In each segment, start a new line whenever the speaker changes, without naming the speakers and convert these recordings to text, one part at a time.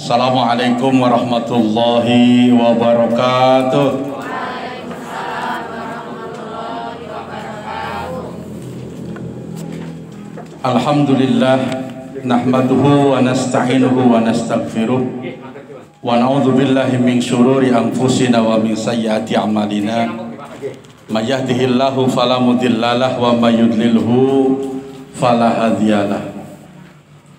Assalamualaikum warahmatullahi wabarakatuh. Alhamdulillah nahmaduhu wa nasta'inuhu wa nastaghfiruh wa na'udzu billahi min syururi anfusina wa min sayyiati a'malina. May yahdihillahu fala mudhillalah wa may yudlilhu fala hadiyalah.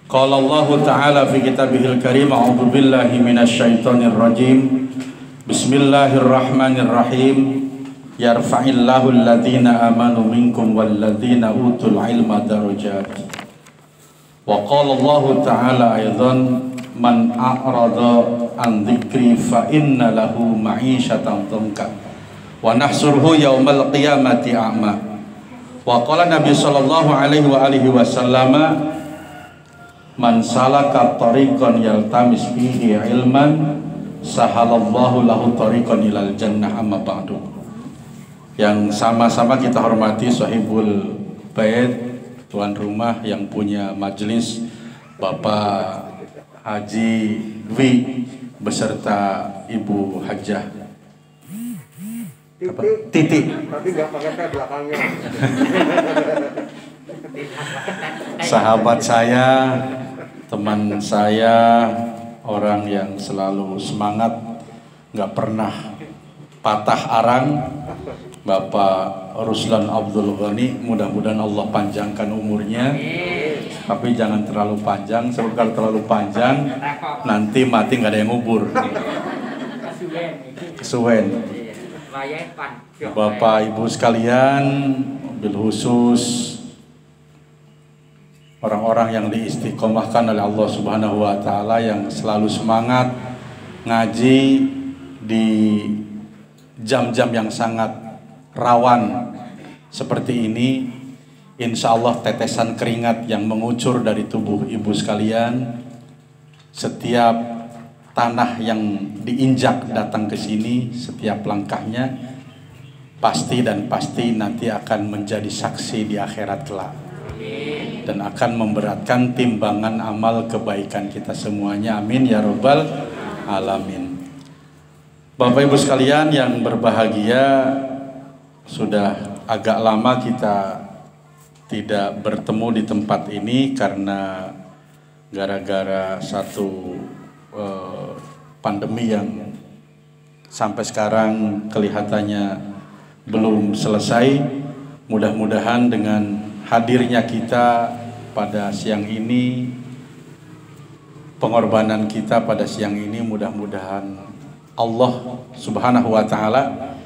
Qala Allah Ta'ala fi kitabihil karim, a'udzu billahi minasyaitonir rajim. Bismillahirrahmanirrahim. Yarfa'illahu alladhina amanu minkum walladhina utul ilma darajat. Wa qala Allah Ta'ala aidan, man a'rada an dzikri fa inna lahu ma'isyatan dhanka wa nahsuruhu yaumal qiyamati a'ma. Wa qala Nabi sallallahu alaihi wa alihi wasallam, man salaka tariqan yaltamis fihi ilman sahalallahu lahu tariqan ilal jannah, amma ba'du. Yang sama-sama kita hormati sahibul bait, tuan rumah yang punya majelis, Bapak Haji Dwi beserta Ibu Hajah Titi. Tapi nggak pakai T belakangnya. Sahabat saya, teman saya, orang yang selalu semangat, nggak pernah patah arang, Bapak Ruslan Abdul Ghani. Mudah-mudahan Allah panjangkan umurnya, tapi jangan terlalu panjang, sebab kalau terlalu panjang nanti mati nggak ada yang ngubur. Kesuwen. Bapak Ibu sekalian, bil khusus orang-orang yang diistiqomahkan oleh Allah Subhanahu wa Ta'ala, yang selalu semangat ngaji di jam-jam yang sangat rawan seperti ini. Insya Allah tetesan keringat yang mengucur dari tubuh ibu sekalian, setiap tanah yang diinjak datang ke sini, setiap langkahnya pasti dan pasti nanti akan menjadi saksi di akhirat kelak, dan akan memberatkan timbangan amal kebaikan kita semuanya. Amin ya rabbal alamin. Bapak Ibu sekalian yang berbahagia, sudah agak lama kita tidak bertemu di tempat ini karena gara-gara satu pandemi yang sampai sekarang kelihatannya belum selesai. Mudah-mudahan dengan hadirnya kita pada siang ini, pengorbanan kita pada siang ini, mudah-mudahan Allah Subhanahu wa Ta'ala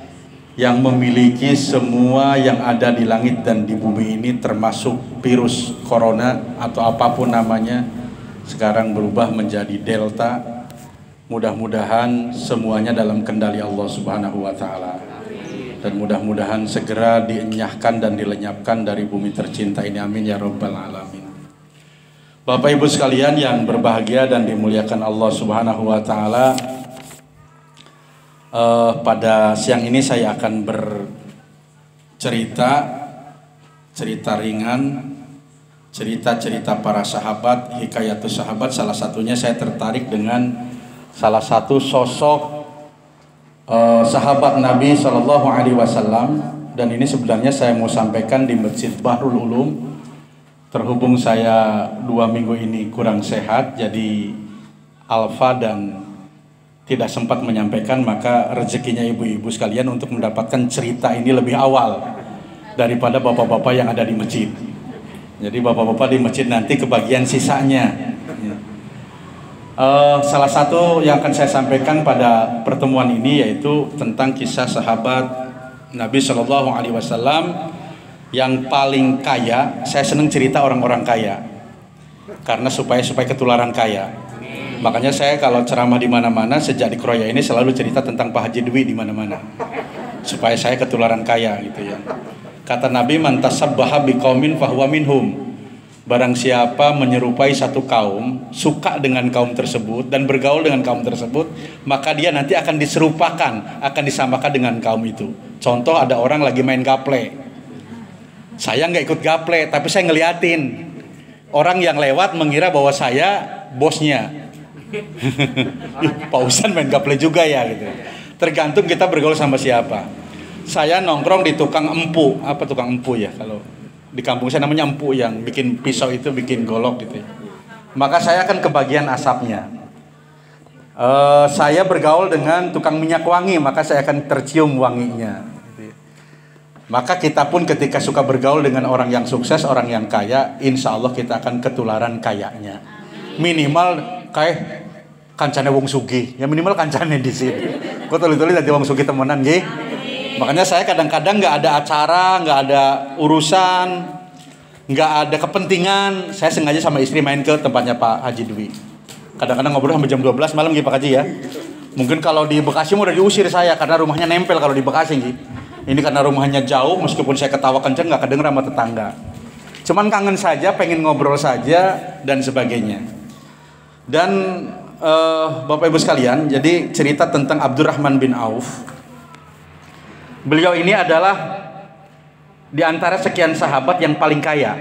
yang memiliki semua yang ada di langit dan di bumi ini, termasuk virus corona atau apapun namanya, sekarang berubah menjadi Delta. Mudah-mudahan semuanya dalam kendali Allah Subhanahu wa Ta'ala, dan mudah-mudahan segera dienyahkan dan dilenyapkan dari bumi tercinta ini. Amin ya rabbal alamin. Bapak Ibu sekalian yang berbahagia dan dimuliakan Allah Subhanahu wa Ta'ala, pada siang ini saya akan cerita ringan, cerita-cerita para sahabat, hikayatus sahabat. Salah satunya saya tertarik dengan salah satu sosok sahabat Nabi Shallallahu Alaihi Wasallam, dan ini sebenarnya saya mau sampaikan di Masjid Bahrul Ulum. Terhubung saya 2 minggu ini kurang sehat, jadi alfa dan tidak sempat menyampaikan, maka rezekinya ibu-ibu sekalian untuk mendapatkan cerita ini lebih awal daripada bapak-bapak yang ada di masjid. Jadi bapak-bapak di masjid nanti kebagian sisanya. Salah satu yang akan saya sampaikan pada pertemuan ini yaitu tentang kisah sahabat Nabi Shallallahu Alaihi Wasallam yang paling kaya. Saya senang cerita orang-orang kaya karena supaya ketularan kaya. Makanya saya kalau ceramah di mana-mana sejak di Kroya ini selalu cerita tentang Pak Haji Dwi di mana-mana, supaya saya ketularan kaya gitu ya. Kata Nabi, man tasabbaha biqaumin fahuwa minhum. Barang siapa menyerupai satu kaum, suka dengan kaum tersebut dan bergaul dengan kaum tersebut, maka dia nanti akan diserupakan, akan disamakan dengan kaum itu. Contoh, ada orang lagi main gaple. Saya nggak ikut gaple, tapi saya ngeliatin. Orang yang lewat mengira bahwa saya bosnya. Pak Usan main gaple juga ya gitu. Tergantung kita bergaul sama siapa. Saya nongkrong di tukang empu. Apa tukang empu ya? Kalau di kampung saya namanya empu, yang bikin pisau itu, bikin golok gitu ya. Maka saya akan kebagian asapnya. Saya bergaul dengan tukang minyak wangi, maka saya akan tercium wanginya. Maka kita pun ketika suka bergaul dengan orang yang sukses, orang yang kaya, insya Allah kita akan ketularan kayanya. Minimal kayak kancane wong sugih, ya minimal kancane di sini. Kok tuli-tuli tadi wong sugih temenan nggih. Makanya saya kadang-kadang nggak ada acara, nggak ada urusan, nggak ada kepentingan, saya sengaja sama istri main ke tempatnya Pak Haji Dwi. Kadang-kadang ngobrol sampai jam 12 malam gitu Pak Haji ya. Mungkin kalau di Bekasi udah diusir saya karena rumahnya nempel kalau di Bekasi gitu. Ini karena rumahnya jauh, meskipun saya ketawa kenceng nggak kedenger sama tetangga. Cuman kangen saja, pengen ngobrol saja dan sebagainya. Dan Bapak Ibu sekalian, jadi cerita tentang Abdurrahman bin Auf. Beliau ini adalah di antara sekian sahabat yang paling kaya.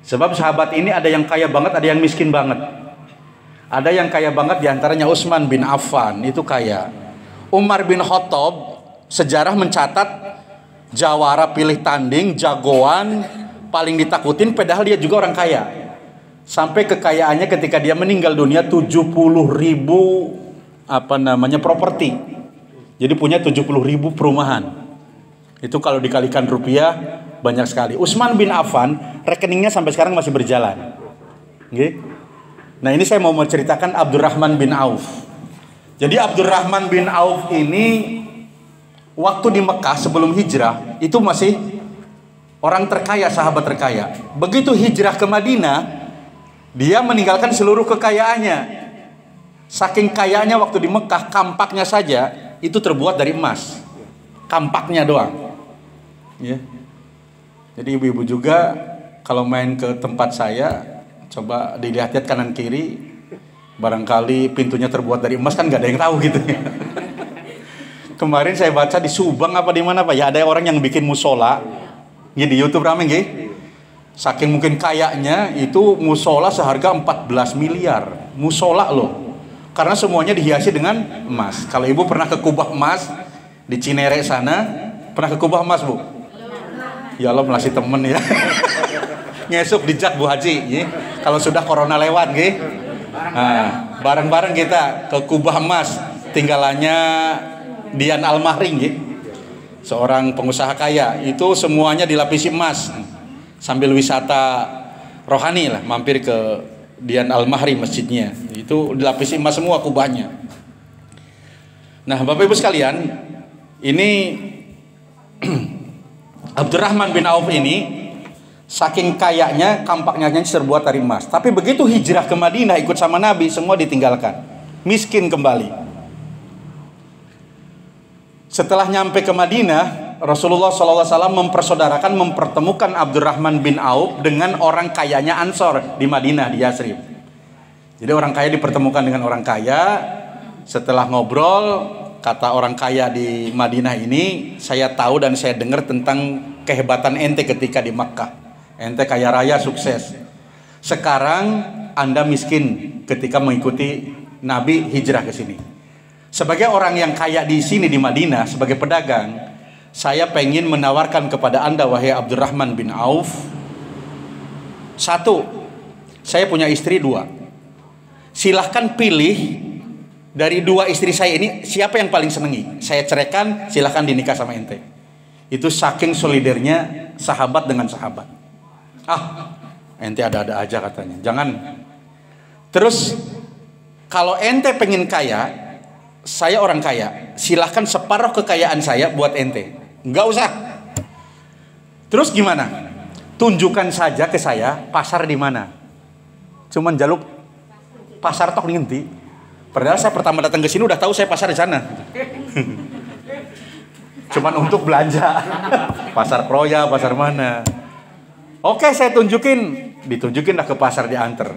Sebab sahabat ini ada yang kaya banget, ada yang miskin banget. Ada yang kaya banget, diantaranya Utsman bin Affan, itu kaya. Umar bin Khattab, sejarah mencatat jawara pilih tanding, jagoan, paling ditakutin, padahal dia juga orang kaya. Sampai kekayaannya ketika dia meninggal dunia 70.000 properti. Jadi punya 70.000 perumahan. Itu kalau dikalikan rupiah banyak sekali. Utsman bin Affan rekeningnya sampai sekarang masih berjalan. Okay? Nah ini saya mau menceritakan Abdurrahman bin Auf. Jadi Abdurrahman bin Auf ini waktu di Mekah sebelum hijrah itu masih orang terkaya, sahabat terkaya. Begitu hijrah ke Madinah, dia meninggalkan seluruh kekayaannya. Saking kayanya waktu di Mekah, kampaknya saja itu terbuat dari emas. Kampaknya doang. Ya. Jadi ibu-ibu juga kalau main ke tempat saya, coba dilihat-lihat kanan kiri, barangkali pintunya terbuat dari emas, kan nggak ada yang tahu gitu. Kemarin saya baca di Subang apa di mana Pak ya, ada orang yang bikin musola, di YouTube rame nggih. Saking mungkin kayaknya itu musola seharga 14 miliar, musola loh. Karena semuanya dihiasi dengan emas. Kalau ibu pernah ke Kubah Emas di Cinere sana, pernah ke Kubah Emas Bu? Ya Allah masih temen ya. Ngesuk dijak Bu Haji, ya. Kalau sudah corona lewat, gitu. Nah, bareng-bareng kita ke Kubah Emas, tinggalannya Dian Al-Mahri, gitu. Seorang pengusaha kaya, itu semuanya dilapisi emas, sambil wisata rohani lah, mampir ke Dian Al-Mahri masjidnya, itu dilapisi emas semua kubahnya. Nah, Bapak Ibu sekalian, ini Abdurrahman bin Auf ini saking kayanya, kampaknya terbuat dari emas. Tapi begitu hijrah ke Madinah ikut sama Nabi, semua ditinggalkan, miskin kembali. Setelah nyampe ke Madinah, Rasulullah SAW mempersaudarakan, mempertemukan Abdurrahman bin Auf dengan orang kayanya Ansor di Madinah, di Yathrib. Jadi orang kaya dipertemukan dengan orang kaya. Setelah ngobrol, kata orang kaya di Madinah ini, saya tahu dan saya dengar tentang kehebatan ente ketika di Makkah. Ente kaya raya, sukses. Sekarang Anda miskin ketika mengikuti Nabi hijrah ke sini. Sebagai orang yang kaya di sini di Madinah, sebagai pedagang, saya pengen menawarkan kepada Anda, wahai Abdurrahman bin Auf, satu, saya punya istri 2. Silahkan pilih dari 2 istri saya ini siapa yang paling senangi. Saya ceraikan, silahkan dinikah sama ente. Itu saking solidernya sahabat dengan sahabat. Ente ada-ada aja katanya. Jangan. Terus kalau ente pengen kaya, saya orang kaya, silahkan separuh kekayaan saya buat ente. Nggak usah. Terus gimana? Tunjukkan saja ke saya pasar di mana. Cuman jaluk pasar tok nginti. Padahal saya pertama datang ke sini udah tahu saya pasar di sana. Cuman untuk belanja. Pasar Proya, pasar mana? Oke, saya tunjukin. Ditunjukin lah ke pasar, diantar.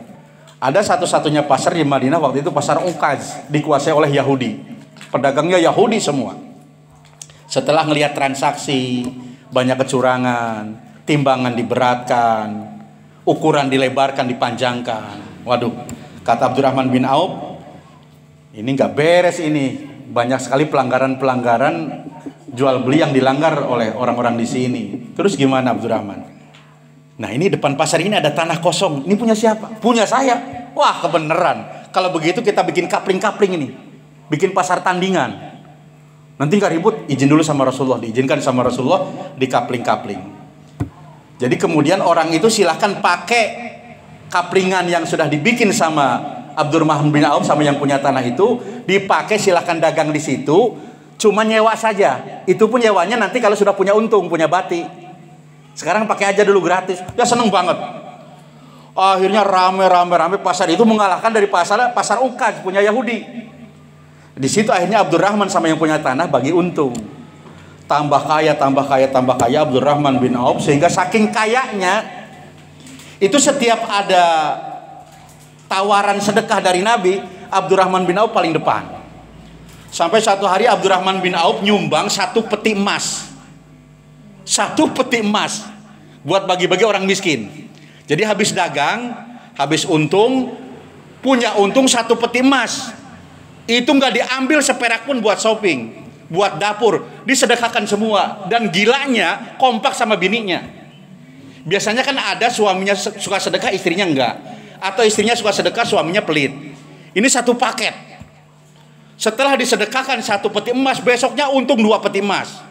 Ada satu-satunya pasar di Madinah waktu itu, pasar Ukaz, dikuasai oleh Yahudi. Pedagangnya Yahudi semua. Setelah ngelihat transaksi, banyak kecurangan, timbangan diberatkan, ukuran dilebarkan, dipanjangkan. Waduh, Kata Abdurrahman bin Auf, ini nggak beres ini. Banyak sekali pelanggaran-pelanggaran jual beli yang dilanggar oleh orang-orang di sini. Terus gimana Abdurrahman? Nah ini depan pasar ini ada tanah kosong. Ini punya siapa? Punya saya. Wah kebenaran. Kalau begitu kita bikin kapling-kapling ini. Bikin pasar tandingan. Nanti nggak ribut, izin dulu sama Rasulullah. Diizinkan sama Rasulullah di kapling-kapling. Jadi kemudian orang itu silahkan pakai kaplingan yang sudah dibikin sama Abdurrahman bin Auf sama yang punya tanah itu, dipakai, silahkan dagang di situ. Cuma nyewa saja. Itu pun nyewanya nanti kalau sudah punya untung, punya bati. Sekarang pakai aja dulu gratis. Ya seneng banget. Akhirnya rame pasar itu mengalahkan dari pasar Ukaz punya Yahudi. Di situ akhirnya Abdurrahman sama yang punya tanah bagi untung. Tambah kaya Abdurrahman bin Auf, sehingga saking kayanya itu setiap ada tawaran sedekah dari Nabi, Abdurrahman bin Auf paling depan. Sampai satu hari Abdurrahman bin Auf nyumbang 1 peti emas. 1 peti emas buat bagi-bagi orang miskin. Jadi habis dagang, habis untung, punya untung 1 peti emas. Itu nggak diambil seperak pun buat shopping, buat dapur, disedekahkan semua. Dan gilanya kompak sama bininya. Biasanya kan ada suaminya suka sedekah, istrinya enggak. Atau istrinya suka sedekah, suaminya pelit. Ini 1 paket. Setelah disedekahkan 1 peti emas, besoknya untung 2 peti emas.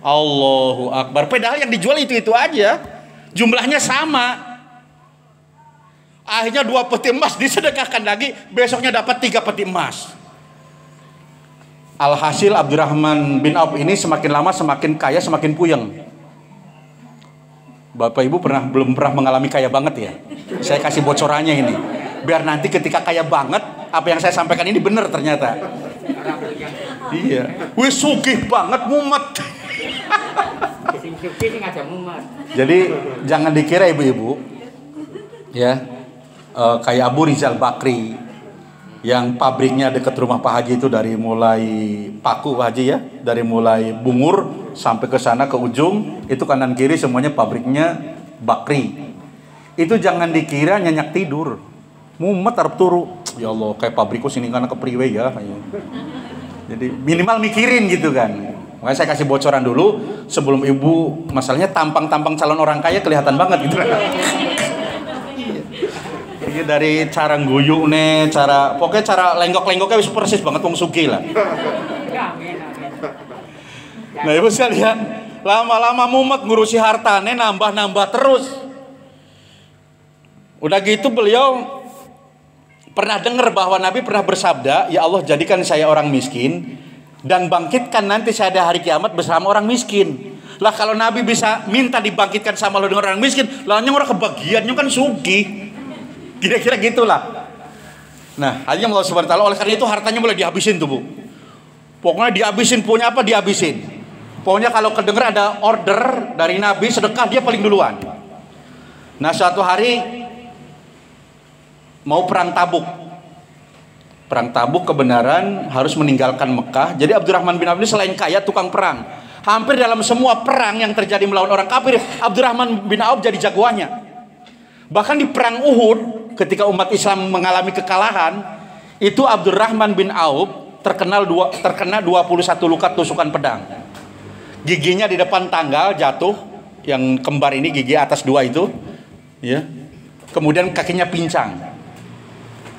Allahu Akbar. Padahal yang dijual itu aja, jumlahnya sama. Akhirnya 2 peti emas disedekahkan lagi, besoknya dapat 3 peti emas. Alhasil Abdurrahman bin Auf ini semakin lama semakin kaya, semakin puyeng. Bapak Ibu belum pernah mengalami kaya banget ya? Saya kasih bocorannya ini, biar nanti ketika kaya banget, apa yang saya sampaikan ini benar ternyata. Iya, wih sugih banget mumet. Jadi jangan dikira ibu-ibu, ya, kayak Abu Rizal Bakri yang pabriknya dekat rumah Pak Haji itu dari mulai paku Pak Haji ya, dari mulai Bungur sampai ke sana ke ujung itu kanan kiri semuanya pabriknya Bakri. Itu jangan dikira nyenyak tidur, mumet harap turu. Ya Allah, kayak pabrikku sini karena kepriwe ya. Jadi minimal mikirin gitu kan. Makanya saya kasih bocoran dulu sebelum ibu, masalahnya tampang-tampang calon orang kaya kelihatan banget gitu. Ini dari cara guyu nih, pokoknya cara lenggok-lenggoknya wis persis banget wong sugih lah. Nah ibu sekalian, lama-lama mumet ngurusi hartane nambah-nambah terus. Udah gitu beliau pernah dengar bahwa Nabi pernah bersabda, ya Allah jadikan saya orang miskin dan bangkitkan nanti saya di hari kiamat bersama orang miskin. Lah kalau Nabi bisa minta dibangkitkan sama lo dengan orang miskin, lah orang kebagiannya kan sugih. Kira-kira gitulah. Nah, hanya Allah Subhanahu wa taala, oleh karena itu hartanya mulai dihabisin tuh, Bu. Pokoknya dihabisin, punya apa dihabisin. Pokoknya kalau kedenger ada order dari Nabi sedekah, dia paling duluan. Nah, suatu hari mau perang Tabuk. Perang Tabuk kebenaran harus meninggalkan Mekah. Jadi Abdurrahman bin Auf ini selain kaya tukang perang. Hampir dalam semua perang yang terjadi melawan orang kafir, Abdurrahman bin Auf jadi jagoannya. Bahkan di perang Uhud ketika umat Islam mengalami kekalahan, itu Abdurrahman bin Auf terkena 21 luka tusukan pedang. Giginya di depan tanggal jatuh, yang kembar ini gigi atas 2 itu, ya. Kemudian kakinya pincang.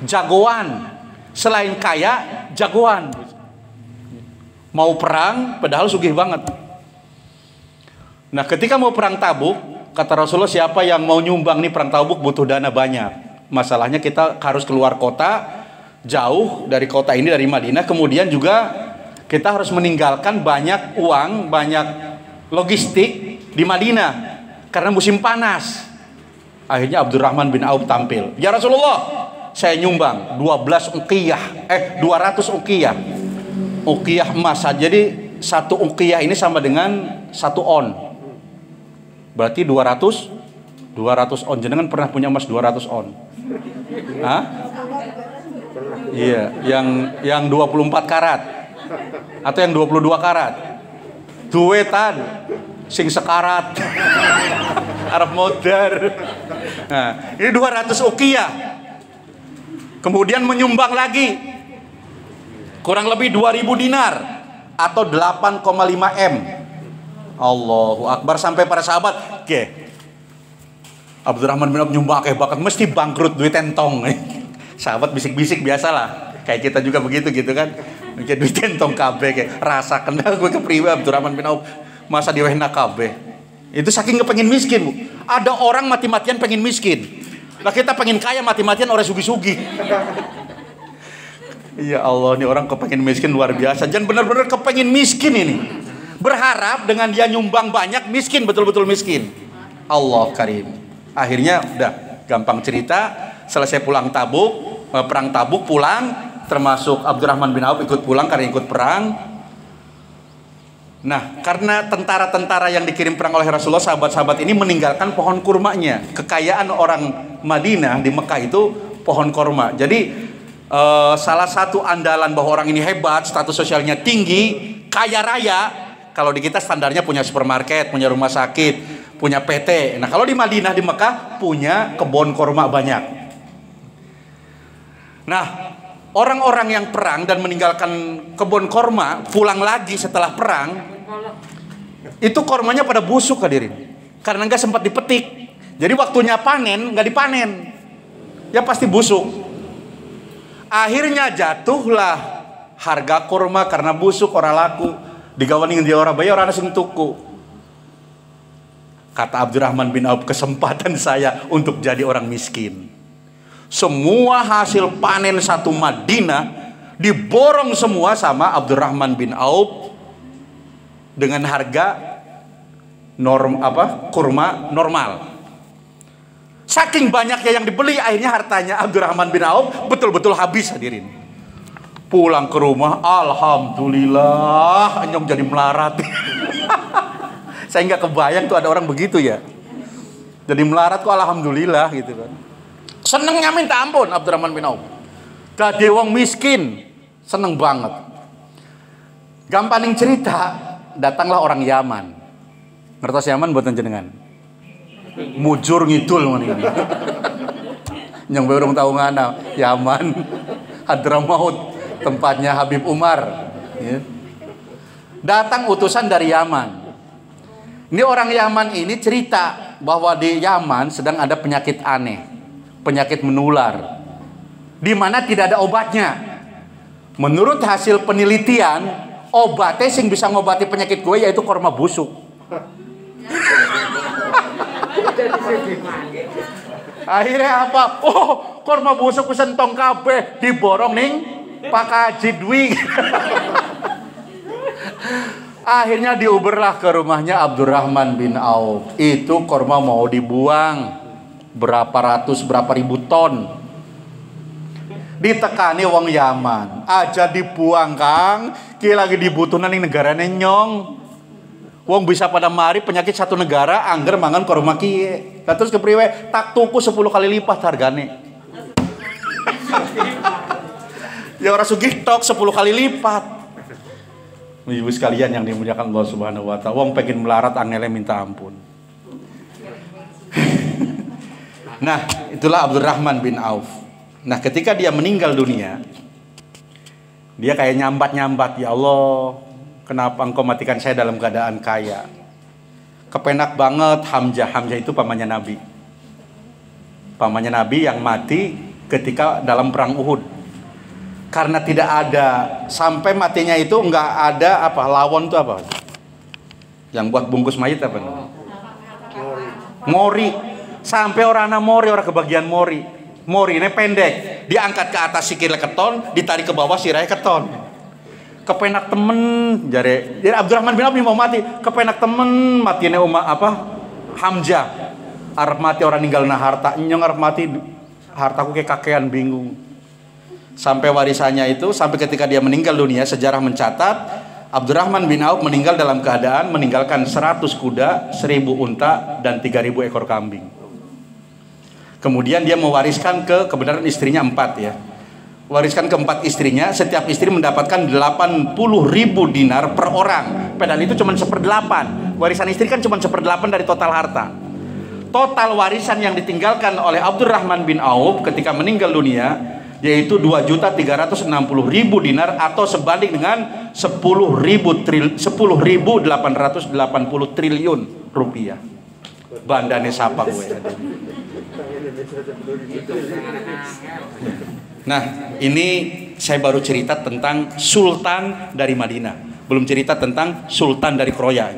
Jagoan, selain kaya, jagoan. Mau perang, padahal sugih banget. Nah, ketika mau perang Tabuk, kata Rasulullah, siapa yang mau nyumbang nih perang Tabuk butuh dana banyak. Masalahnya kita harus keluar kota, jauh dari kota ini, dari Madinah. Kemudian juga kita harus meninggalkan banyak uang, banyak logistik di Madinah karena musim panas. Akhirnya Abdurrahman bin Auf tampil. Ya Rasulullah, saya nyumbang 200 uqiyah. Uqiyah emas. Jadi 1 uqiyah ini sama dengan 1 on. Berarti 200 on. Jenengan pernah punya emas 200 on? Hah? Iya, yang 24 karat atau yang 22 karat. Duetan sing sekarat. Arab modar. Nah, ini 200 uqiyah. Kemudian menyumbang lagi kurang lebih 2.000 dinar atau 8,5 M. Allahu Akbar. Sampai para sahabat, Abdurrahman bin Auf nyumbang akeh banget, mesti bangkrut duit entong. Sahabat bisik-bisik biasalah, kayak kita juga begitu gitu kan. Kayak duit entong kabeh, kayak rasa kenal gue kepriwe Abdurrahman bin Auf masa diwehna kabeh. Itu saking kepengen miskin, Bu. Ada orang mati-matian pengen miskin. Lah kita pengen kaya mati-matian orang sugi-sugi. Ya Allah, ini orang kepengen miskin luar biasa. Jangan benar-benar kepengen miskin ini. Berharap dengan dia nyumbang banyak miskin, betul-betul miskin. Allah Karim. Akhirnya udah gampang cerita, selesai pulang Tabuk, perang Tabuk pulang, termasuk Abdurrahman bin Auf ikut pulang karena ikut perang. Nah, karena tentara-tentara yang dikirim perang oleh Rasulullah, sahabat-sahabat ini meninggalkan pohon kurmanya. Kekayaan orang Madinah di Mekah itu pohon kurma. Jadi salah satu andalan bahwa orang ini hebat, status sosialnya tinggi, kaya raya. Kalau di kita standarnya punya supermarket, punya rumah sakit, punya PT. Nah, kalau di Madinah, di Mekah punya kebun kurma banyak. Nah, orang-orang yang perang dan meninggalkan kebun kurma pulang lagi setelah perang, itu kurmanya pada busuk hadirin, karena nggak sempat dipetik. Jadi waktunya panen nggak dipanen, ya pasti busuk. Akhirnya jatuhlah harga kurma karena busuk, orang laku. Digawaning dia orang bayar, orang asing tuku. Kata Abdurrahman bin Auf, kesempatan saya untuk jadi orang miskin. Semua hasil panen satu Madinah diborong semua sama Abdurrahman bin Auf dengan harga kurma normal. Saking banyaknya yang dibeli, akhirnya hartanya Abdurrahman bin Auf betul-betul habis hadirin. Pulang ke rumah, alhamdulillah, anyong jadi melarat. Saya nggak kebayang tuh ada orang begitu ya. Jadi melarat kok alhamdulillah gitu kan. Senengnya minta ampun Abdurrahman bin Auf. Dadi wong miskin, seneng banget. Gampaning cerita, datanglah orang Yaman. Ngertos Yaman buatan jenengan? Mujur ngidul mendingan. Yang belum tahu ngana, Yaman, Hadramaut, tempatnya Habib Umar. Ya. Datang utusan dari Yaman. Ini orang Yaman ini cerita bahwa di Yaman sedang ada penyakit aneh, penyakit menular, di mana tidak ada obatnya. Menurut hasil penelitian, obatnya sing bisa ngobati penyakit gue yaitu kurma busuk. Akhirnya apa? Oh, kurma busuk sentong kabeh diborong ning Pak Haji Dwi. Akhirnya diuberlah ke rumahnya Abdurrahman bin Auf. Itu kurma mau dibuang berapa ratus, berapa ribu ton. Ditekani wong Yaman, aja dibuang Kang, ki lagi dibutuhna ning negarane nyong. Wong bisa pada mari penyakit satu negara angger mangan kurma kiye. Lah terus kepriwe? Tak tuku 10 kali lipat hargane. Ya ora sugih tok 10 kali lipat. Ibu sekalian yang dimuliakan Allah Subhanahu wa taala, wong pengen melarat angele minta ampun. Nah, itulah Abdurrahman bin Auf. Nah, ketika dia meninggal dunia, dia kayak nyambat-nyambat, ya Allah, kenapa engkau matikan saya dalam keadaan kaya? Kepenak banget Hamzah. Hamzah itu pamannya Nabi. Pamannya Nabi yang mati ketika dalam perang Uhud. Karena tidak ada, sampai matinya itu nggak ada apa, lawon itu apa? Yang buat bungkus mayat apa? Mori. Sampai orang mori, orang kebagian mori. Mori ini pendek, diangkat ke atas sikile keton, ditarik ke bawah sirahnya keton. Kepenak temen, jadi Abdurrahman bin Auf mau mati, kepenak temen matinya Hamzah. Arep mati orang ninggal na harta, nyong arep mati hartaku kayak kakean bingung. Sampai warisannya itu, sampai ketika dia meninggal dunia, sejarah mencatat Abdurrahman bin Auf meninggal dalam keadaan meninggalkan 100 kuda, 1000 unta, dan 3000 ekor kambing. Kemudian dia mewariskan kebenaran istrinya 4 ya. Wariskan ke 4 istrinya, setiap istri mendapatkan 80.000 dinar per orang. Padahal itu cuma 1/8. Warisan istri kan cuma 1/8 dari total harta. Total warisan yang ditinggalkan oleh Abdurrahman bin Auf ketika meninggal dunia yaitu 2.360.000 dinar atau sebanding dengan 10.880 triliun rupiah. Bandane sapa gue. Nah, ini saya baru cerita tentang Sultan dari Madinah, belum cerita tentang Sultan dari Kroya.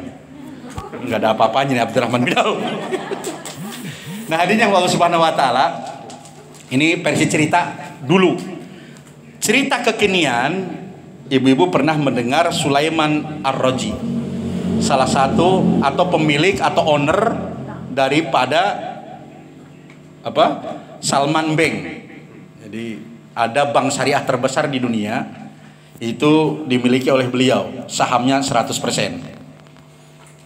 Nggak ada apa-apanya nih Abdurrahman bin Auf. Nah, hadirin yang Allah Subhanahu wa taala, ini versi cerita dulu. Cerita kekinian, ibu-ibu pernah mendengar Sulaiman Ar-Raji, salah satu atau pemilik atau owner daripada Salman Bank. Jadi ada bank syariah terbesar di dunia, itu dimiliki oleh beliau, sahamnya 100%.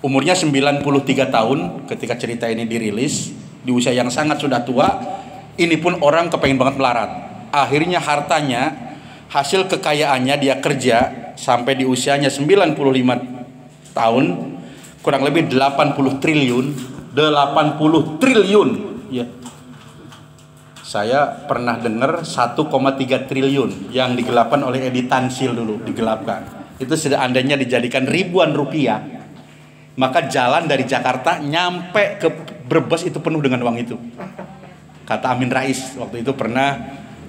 Umurnya 93 tahun ketika cerita ini dirilis, di usia yang sangat sudah tua. Ini pun orang kepengen banget melarat. Akhirnya hartanya, hasil kekayaannya dia kerja sampai di usianya 95 tahun, kurang lebih 80 triliun ya. Saya pernah dengar 1,3 triliun yang digelapkan oleh Edi Tansil dulu, digelapkan. Itu seandainya dijadikan ribuan rupiah, maka jalan dari Jakarta nyampe ke Brebes itu penuh dengan uang itu. Kata Amin Rais waktu itu pernah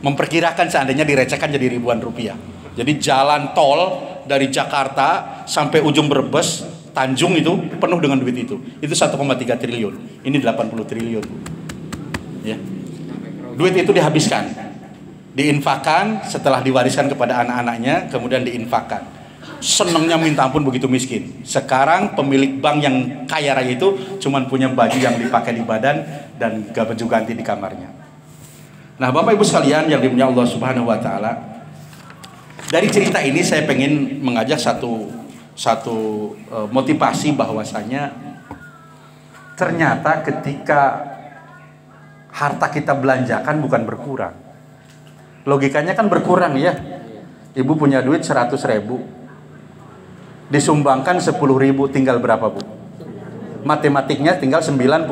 memperkirakan seandainya direcehkan jadi ribuan rupiah. Jadi jalan tol dari Jakarta sampai ujung Brebes, Tanjung itu penuh dengan duit itu. Itu 1,3 triliun. Ini 80 triliun. Ya. Duit itu dihabiskan, diinfakkan, setelah diwariskan kepada anak-anaknya, kemudian diinfakkan. Senangnya minta ampun begitu miskin. Sekarang pemilik bank yang kaya raya itu cuman punya baju yang dipakai di badan dan gak baju ganti di kamarnya. Nah, Bapak Ibu sekalian yang dimuliakan Allah Subhanahu wa taala, dari cerita ini saya pengen mengajak satu motivasi bahwasanya ternyata ketika harta kita belanjakan bukan berkurang. Logikanya kan berkurang ya. Ibu punya duit 100.000, disumbangkan 10.000, tinggal berapa Bu? Matematiknya tinggal 90.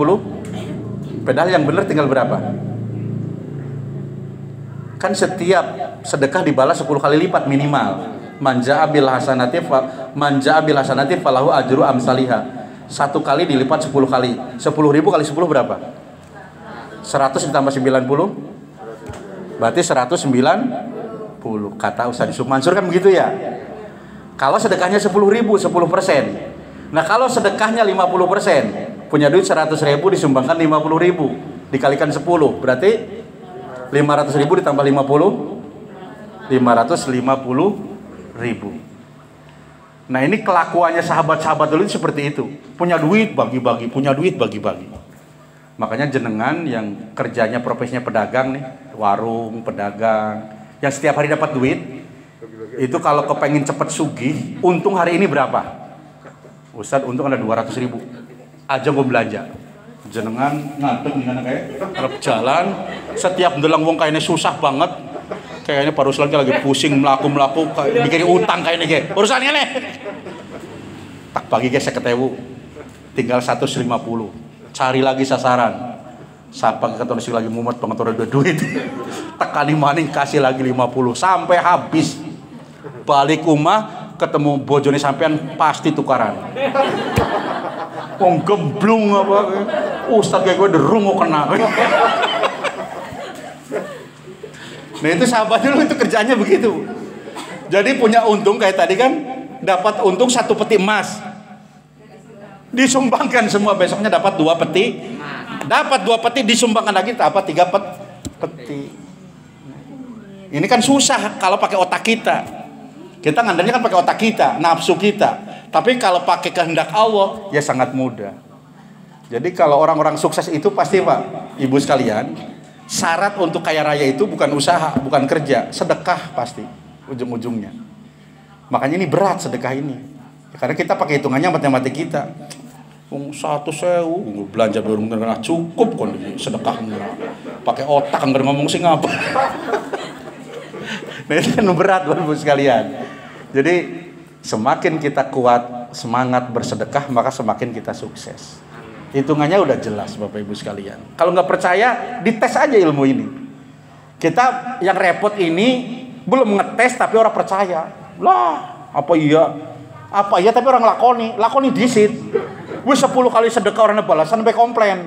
Padahal yang benar tinggal berapa? Kan setiap sedekah dibalas 10 kali lipat minimal. Manja bil hasanati falahu ajru amsalihah. Satu kali dilipat 10 kali. 10.000 kali 10 berapa? 100 ditambah 90 berarti 190. Kata Ustaz Yusuf Mansur kan begitu ya. Kalau sedekahnya 10.000, 10%. Nah, kalau sedekahnya 50%, punya duit 100.000 disumbangkan 50.000, dikalikan 10, berarti 500.000 ditambah 50, 550.000. Nah, ini kelakuannya sahabat-sahabat dulu seperti itu. Punya duit bagi-bagi, punya duit bagi-bagi. Makanya jenengan yang kerjanya profesinya pedagang nih, warung, pedagang, yang setiap hari dapat duit, itu kalau kepengen cepet sugih, untung hari ini berapa? Ustadz, untung ada 200.000. Aja gue belanja. Jenengan ngantuk nih kayak harap jalan, setiap ndelang wong kayaknya susah banget. Kayaknya Pak Ruslan lagi pusing melaku bikin utang kayaknya kayak. Urusannya nih. Tak pagi guys 50. Tinggal 150. Cari lagi sasaran. Sapa ketemu lagi mumet banget udah duit. Tekani maning kasih lagi 50 sampai habis. Balik rumah ketemu bojone sampean pasti tukaran. Wong gemblung apa? Ustaz kayak gue derungu kena. Nah, itu sahabat dulu itu kerjanya begitu. Jadi punya untung kayak tadi kan, dapat untung 1 peti emas. Disumbangkan semua, besoknya dapat 2 peti. Dapat 2 peti disumbangkan lagi dapat 3 peti. Ini kan susah kalau pakai otak kita. Kita ngandalnya kan pakai otak kita, nafsu kita. Tapi kalau pakai kehendak Allah, ya sangat mudah. Jadi kalau orang-orang sukses itu pasti Pak, Ibu sekalian, syarat untuk kaya raya itu bukan usaha, bukan kerja, sedekah pasti ujung-ujungnya. Makanya ini berat sedekah ini. Karena kita pakai hitungannya matematik kita. 100.000 belanja belum cukup kondisi sedekah pakai otak nggak ngomong sih ngapa. Nah, itu kan berat Bapak Ibu sekalian. Jadi semakin kita kuat semangat bersedekah, maka semakin kita sukses. Hitungannya udah jelas Bapak Ibu sekalian. Kalau nggak percaya, dites aja ilmu ini. Kita yang repot ini belum ngetes tapi orang percaya. Lah, apa iya? Apa iya tapi orang lakoni disit. Wis 10 kali sedekah orang balasan sampai komplain.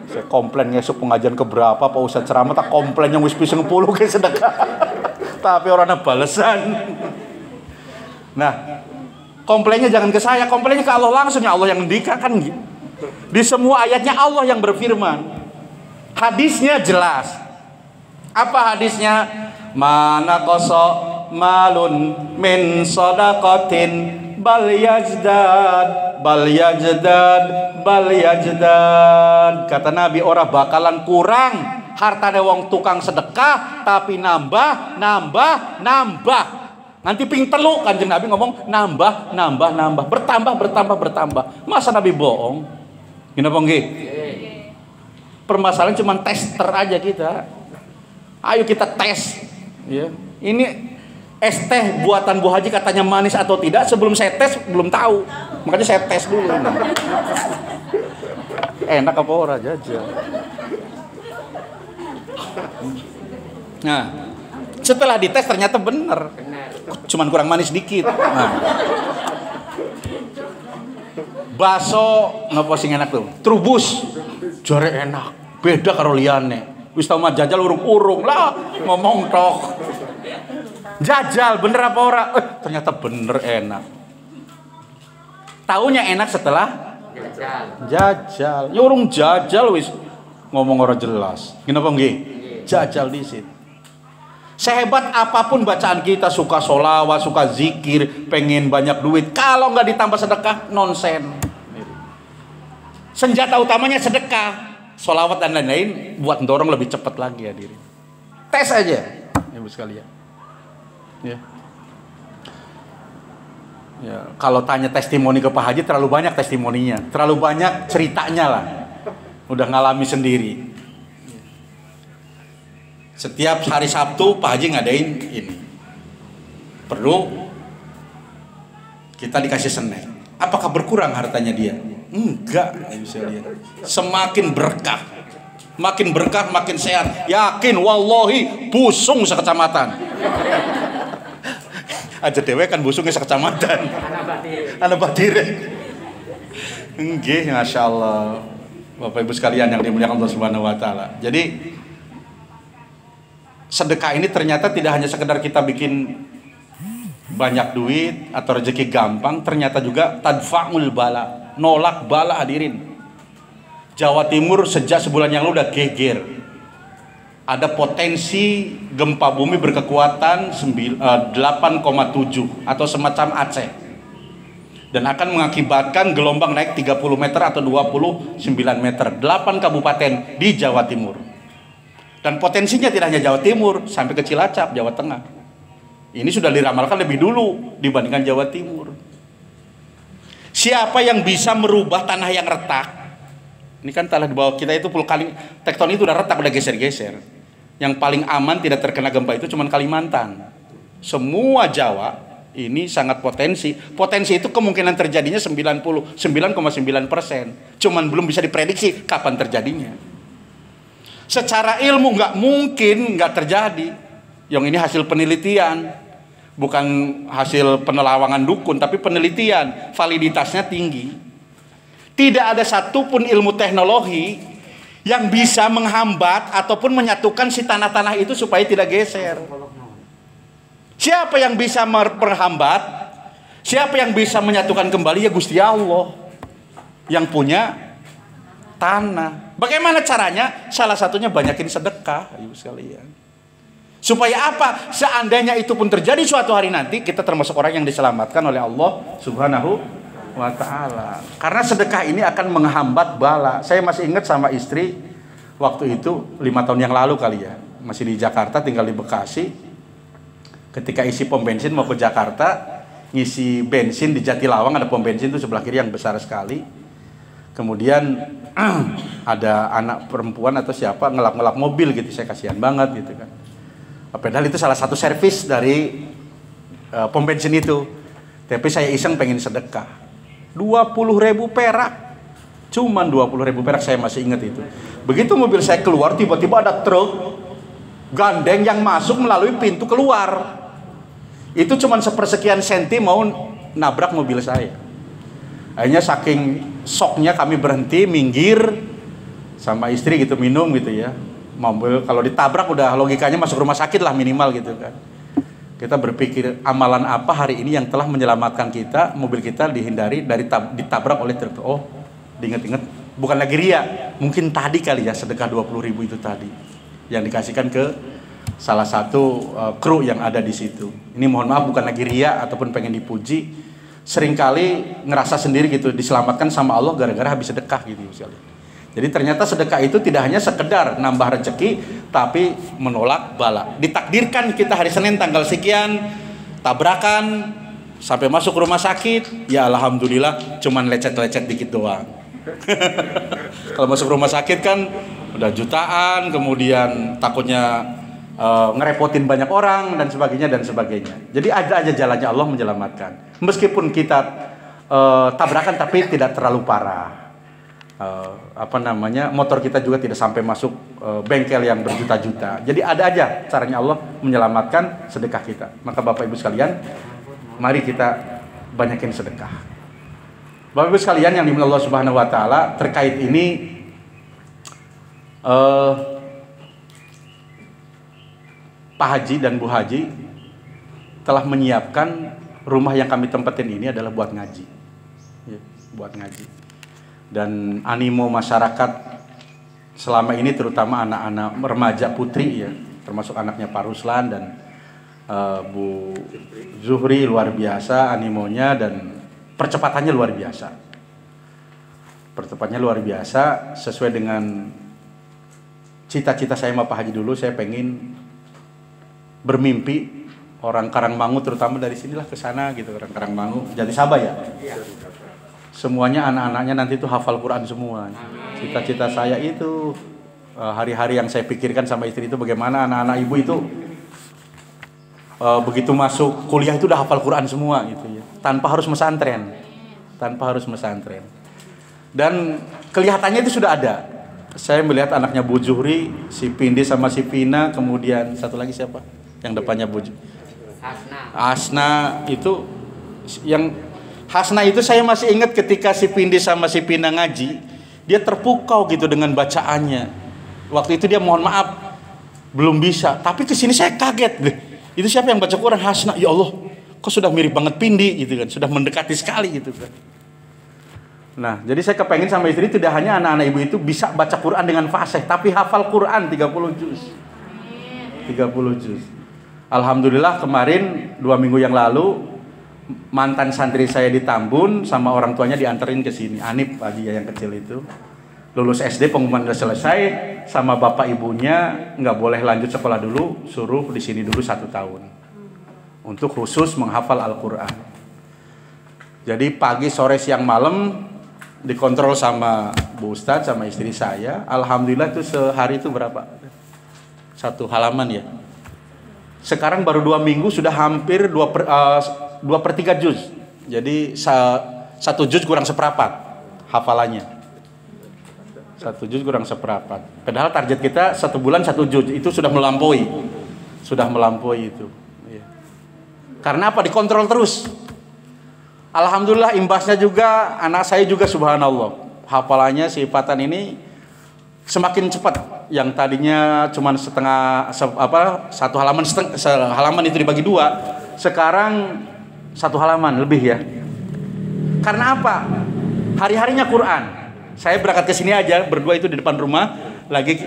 Saya komplain ngesuk pengajian keberapa Pak Ustaz ceramah tak komplain yang wis pisang 10 ke sedekah. Tapi orang balasan. Nah, komplainnya jangan ke saya, komplainnya ke Allah langsung, ya Allah yang ngendika kan gitu. Di semua ayatnya Allah yang berfirman. Hadisnya jelas. Apa hadisnya? Mana koso malun min sadaqatin bal yajdad kata Nabi, orang bakalan kurang hartane wong tukang sedekah tapi nambah nanti ping telu. Kanjeng Nabi ngomong nambah bertambah. Masa Nabi bohong? Gimana nggih? Permasalahan cuma tester aja kita. Ayo kita tes ya. Ini es teh buatan Bu Haji katanya manis atau tidak, sebelum saya tes belum tahu. Makanya saya tes dulu. Enak apa ora jajal. Nah, setelah dites ternyata benar. Cuman kurang manis dikit. Nah. Bakso ngapa sing enak tuh? Trubus. Jare enak. Beda karo liyane. Wis tau mah jajal urung-urung lah ngomong tok. Jajal bener apa ora? Ternyata bener enak. Taunya enak setelah jajal. Ya urung jajal wis ngomong ora jelas. Kenapa nggih? Jajal disit. Sehebat apapun bacaan kita, suka sholawat, suka zikir, pengen banyak duit, kalau nggak ditambah sedekah, nonsen. Senjata utamanya sedekah, sholawat dan lain-lain buat dorong lebih cepat lagi ya diri. Tes aja, ibu sekalian. Ya. Ya, kalau tanya testimoni ke Pak Haji terlalu banyak testimoninya, terlalu banyak ceritanya lah. Udah ngalami sendiri. Setiap hari Sabtu Pak Haji ngadain ini. Perlu kita dikasih snack. Apakah berkurang hartanya dia? Enggak, bisa lihat. Semakin berkah. Makin berkah, makin sehat. Yakin wallahi busung sekecamatan. Aja dewe kan busungnya sekecamatan. Anak batire. Nggih, masyaallah. Bapak Ibu sekalian yang dimuliakan Allah Subhanahu wa taala. Jadi sedekah ini ternyata tidak hanya sekedar kita bikin banyak duit atau rezeki gampang, ternyata juga tadfa'ul bala, nolak bala hadirin. Jawa Timur sejak sebulan yang lalu udah geger. Ada potensi gempa bumi berkekuatan 8,7 atau semacam Aceh. Dan akan mengakibatkan gelombang naik 30 meter atau 29 meter. 8 kabupaten di Jawa Timur. Dan potensinya tidak hanya Jawa Timur, sampai ke Cilacap, Jawa Tengah. Ini sudah diramalkan lebih dulu dibandingkan Jawa Timur. Siapa yang bisa merubah tanah yang retak? Ini kan tanah di bawah kita itu vulkanik, tektonik itu udah retak, udah geser-geser. Yang paling aman tidak terkena gempa itu cuma Kalimantan. Semua Jawa ini sangat potensi. Potensi itu kemungkinan terjadinya 99,9%. Cuman belum bisa diprediksi kapan terjadinya. Secara ilmu nggak mungkin nggak terjadi. Yang ini hasil penelitian, bukan hasil penelawangan dukun, tapi penelitian, validitasnya tinggi. Tidak ada satupun ilmu teknologi yang bisa menghambat ataupun menyatukan si tanah-tanah itu supaya tidak geser. Siapa yang bisa menghambat? Siapa yang bisa menyatukan kembali? Ya Gusti Allah yang punya tanah. Bagaimana caranya? Salah satunya banyakin sedekah, ibu sekalian. Supaya apa? Seandainya itu pun terjadi suatu hari nanti, kita termasuk orang yang diselamatkan oleh Allah Subhanahu wa ta'ala. Karena sedekah ini akan menghambat bala. Saya masih ingat sama istri waktu itu 5 tahun yang lalu kali ya. Masih di Jakarta, tinggal di Bekasi. Ketika isi pom bensin mau ke Jakarta, ngisi bensin di Jatilawang, ada pom bensin itu sebelah kiri yang besar sekali. Kemudian ada anak perempuan atau siapa ngelap-ngelap mobil gitu, saya kasihan banget gitu kan. Padahal itu salah satu servis dari pom bensin itu. Tapi saya iseng pengen sedekah. 20.000 perak. Cuman 20.000 perak, saya masih ingat itu. Begitu mobil saya keluar, tiba-tiba ada truk Gandeng yang masuk melalui pintu keluar. Itu cuma sepersekian senti mau nabrak mobil saya. Akhirnya saking shocknya kami berhenti, minggir sama istri gitu, minum gitu ya. Mobil kalau ditabrak udah logikanya masuk rumah sakit lah minimal gitu kan. Kita berpikir amalan apa hari ini yang telah menyelamatkan kita, mobil kita dihindari dari ditabrak oleh truk. Oh, diinget-inget, bukan lagi ria, mungkin tadi kali ya sedekah 20.000 itu tadi yang dikasihkan ke salah satu kru yang ada di situ. Ini mohon maaf bukan lagi ria ataupun pengen dipuji, seringkali ngerasa sendiri gitu diselamatkan sama Allah gara-gara habis sedekah gitu misalnya. Jadi ternyata sedekah itu tidak hanya sekedar nambah rezeki, tapi menolak bala. Ditakdirkan kita hari Senin tanggal sekian, tabrakan, sampai masuk rumah sakit, ya alhamdulillah cuman lecet-lecet dikit doang. Kalau masuk rumah sakit kan udah jutaan, kemudian takutnya ngerepotin banyak orang dan sebagainya. Jadi ada aja jalannya Allah menyelamatkan. Meskipun kita tabrakan tapi tidak terlalu parah. Motor kita juga tidak sampai masuk bengkel yang berjuta-juta. Jadi ada aja caranya Allah menyelamatkan sedekah kita. Maka Bapak Ibu sekalian, mari kita banyakin sedekah. Bapak Ibu sekalian yang dimuliakan Allah Subhanahu wa taala, terkait ini Pak Haji dan Bu Haji telah menyiapkan rumah yang kami tempatin ini adalah buat ngaji. Ya, buat ngaji. Dan animo masyarakat selama ini terutama anak-anak remaja putri ya, termasuk anaknya Pak Ruslan dan Bu Zuhri luar biasa animonya dan percepatannya luar biasa. Percepatannya luar biasa sesuai dengan cita-cita saya sama Pak Haji dulu. Saya pengen bermimpi orang Karangmangu terutama dari sinilah ke sana gitu, orang Karangmangu jadi Sabah ya. Semuanya anak-anaknya nanti itu hafal Quran semua. Cita-cita saya itu hari-hari yang saya pikirkan sama istri itu bagaimana anak-anak ibu itu begitu masuk kuliah itu udah hafal Quran semua gitu ya. Tanpa harus mesantren. Dan kelihatannya itu sudah ada. Saya melihat anaknya Bu Zuhri, si Pindi sama si Pina, kemudian satu lagi siapa? Yang depannya Bu Asna itu yang Hasna itu saya masih ingat ketika si Pindi sama si Pina ngaji, dia terpukau gitu dengan bacaannya. Waktu itu dia mohon maaf belum bisa, tapi kesini saya kaget deh. Itu siapa yang baca Quran? Hasna. Ya Allah, kok sudah mirip banget Pindi gitu kan, sudah mendekati sekali gitu kan. Nah, jadi saya kepengen sama istri tidak hanya anak-anak ibu itu bisa baca Quran dengan fasih, tapi hafal Quran 30 juz. 30 juz. Alhamdulillah kemarin 2 minggu yang lalu mantan santri saya di Tambun sama orang tuanya dianterin ke sini. Anip tadi ya yang kecil itu lulus SD, pengumuman udah selesai, sama bapak ibunya nggak boleh lanjut sekolah dulu, suruh di sini dulu 1 tahun untuk khusus menghafal Al-Quran. Jadi pagi, sore, siang, malam dikontrol sama Bu Ustadz sama istri saya. Alhamdulillah itu sehari itu berapa? 1 halaman ya. Sekarang baru 2 minggu sudah hampir 2/3 juz. Jadi 1 juz kurang seperempat hafalannya. 1 juz kurang seperempat. Padahal target kita 1 bulan 1 juz. Itu sudah melampaui. Itu. Ya. Karena apa? Dikontrol terus. Alhamdulillah imbasnya juga anak saya juga subhanallah. Hafalannya si Fatan ini semakin cepat. Yang tadinya cuma satu halaman, halaman itu dibagi 2. Sekarang 1 halaman lebih ya. Karena apa? Hari-harinya Quran. Saya berangkat ke sini aja berdua itu di depan rumah lagi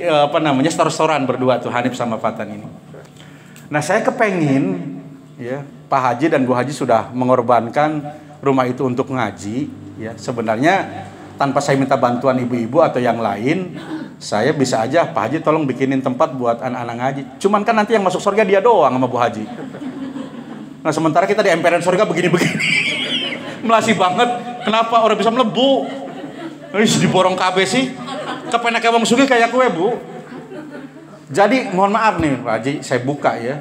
stor-storan berdua tuh Hanif sama Fatan ini. Nah, saya kepengin ya, Pak Haji dan Bu Haji sudah mengorbankan rumah itu untuk ngaji ya. Sebenarnya tanpa saya minta bantuan ibu-ibu atau yang lain, saya bisa aja Pak Haji tolong bikinin tempat buat anak-anak ngaji. Cuman kan nanti yang masuk surga dia doang sama Bu Haji. Nah, sementara kita di emperan surga begini-begini. Melasih banget. Kenapa orang bisa melebu? Diborong KB sih. Kepenak wong sugih kayak kue, Bu. Jadi mohon maaf nih Pak Haji, saya buka ya.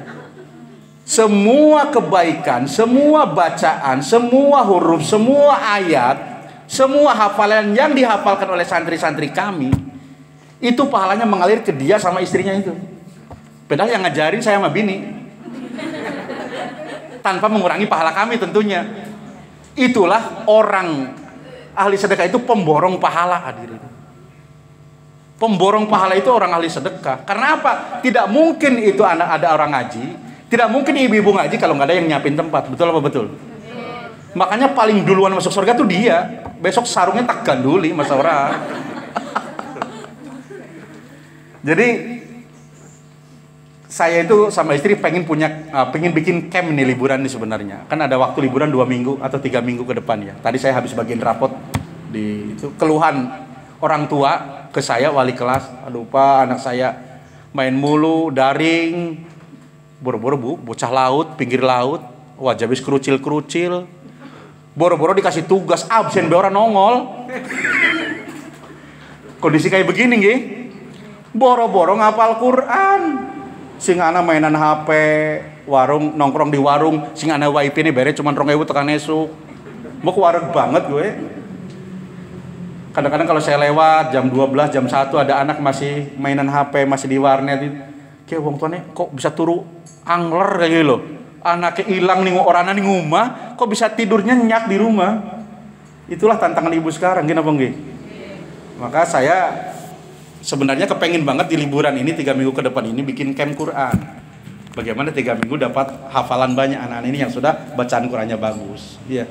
Semua kebaikan, semua bacaan, semua huruf, semua ayat, semua hafalan yang dihafalkan oleh santri-santri kami, itu pahalanya mengalir ke dia sama istrinya itu. Padahal yang ngajarin saya sama bini. Tanpa mengurangi pahala kami tentunya. Itulah orang ahli sedekah itu pemborong pahala, hadirin. Pemborong pahala itu orang ahli sedekah. Karena apa? Tidak mungkin itu ada orang ngaji, tidak mungkin ibu-ibu ngaji kalau nggak ada yang nyiapin tempat. Betul apa betul? Makanya paling duluan masuk surga tuh dia. Besok sarungnya tak ganduli masa orang. Jadi saya itu sama istri pengen bikin camp nih, liburan nih sebenarnya. Kan ada waktu liburan 2 minggu atau 3 minggu ke depan ya. Tadi saya habis bagiin rapot di itu, keluhan orang tua ke saya, wali kelas. Aduh Pak, anak saya main mulu, daring, boro-boro bu, bocah laut, pinggir laut, wajah habis kerucil-kerucil. Boro-boro dikasih tugas absen, be orang nongol. Kondisi kayak begini nggih. Boro-boro ngapal Quran. Sing ana mainan HP, warung nongkrong di warung, sing ana wifi ini bere cuman 2.000 tekan esuk. Mau ke warung banget gue. Kadang-kadang kalau saya lewat jam 12, jam 1 ada anak masih mainan HP, masih di warnet. Kayak wong tuane kok bisa turu angler kayak gitu loh. Anaknya hilang nih, orangnya nih ngumah, kok bisa tidurnya nyenyak di rumah. Itulah tantangan ibu sekarang, gini apa nggih? Maka saya sebenarnya kepengen banget di liburan ini 3 minggu ke depan ini bikin camp Quran. Bagaimana 3 minggu dapat hafalan banyak anak-anak ini yang sudah bacaan Qurannya bagus. Iya.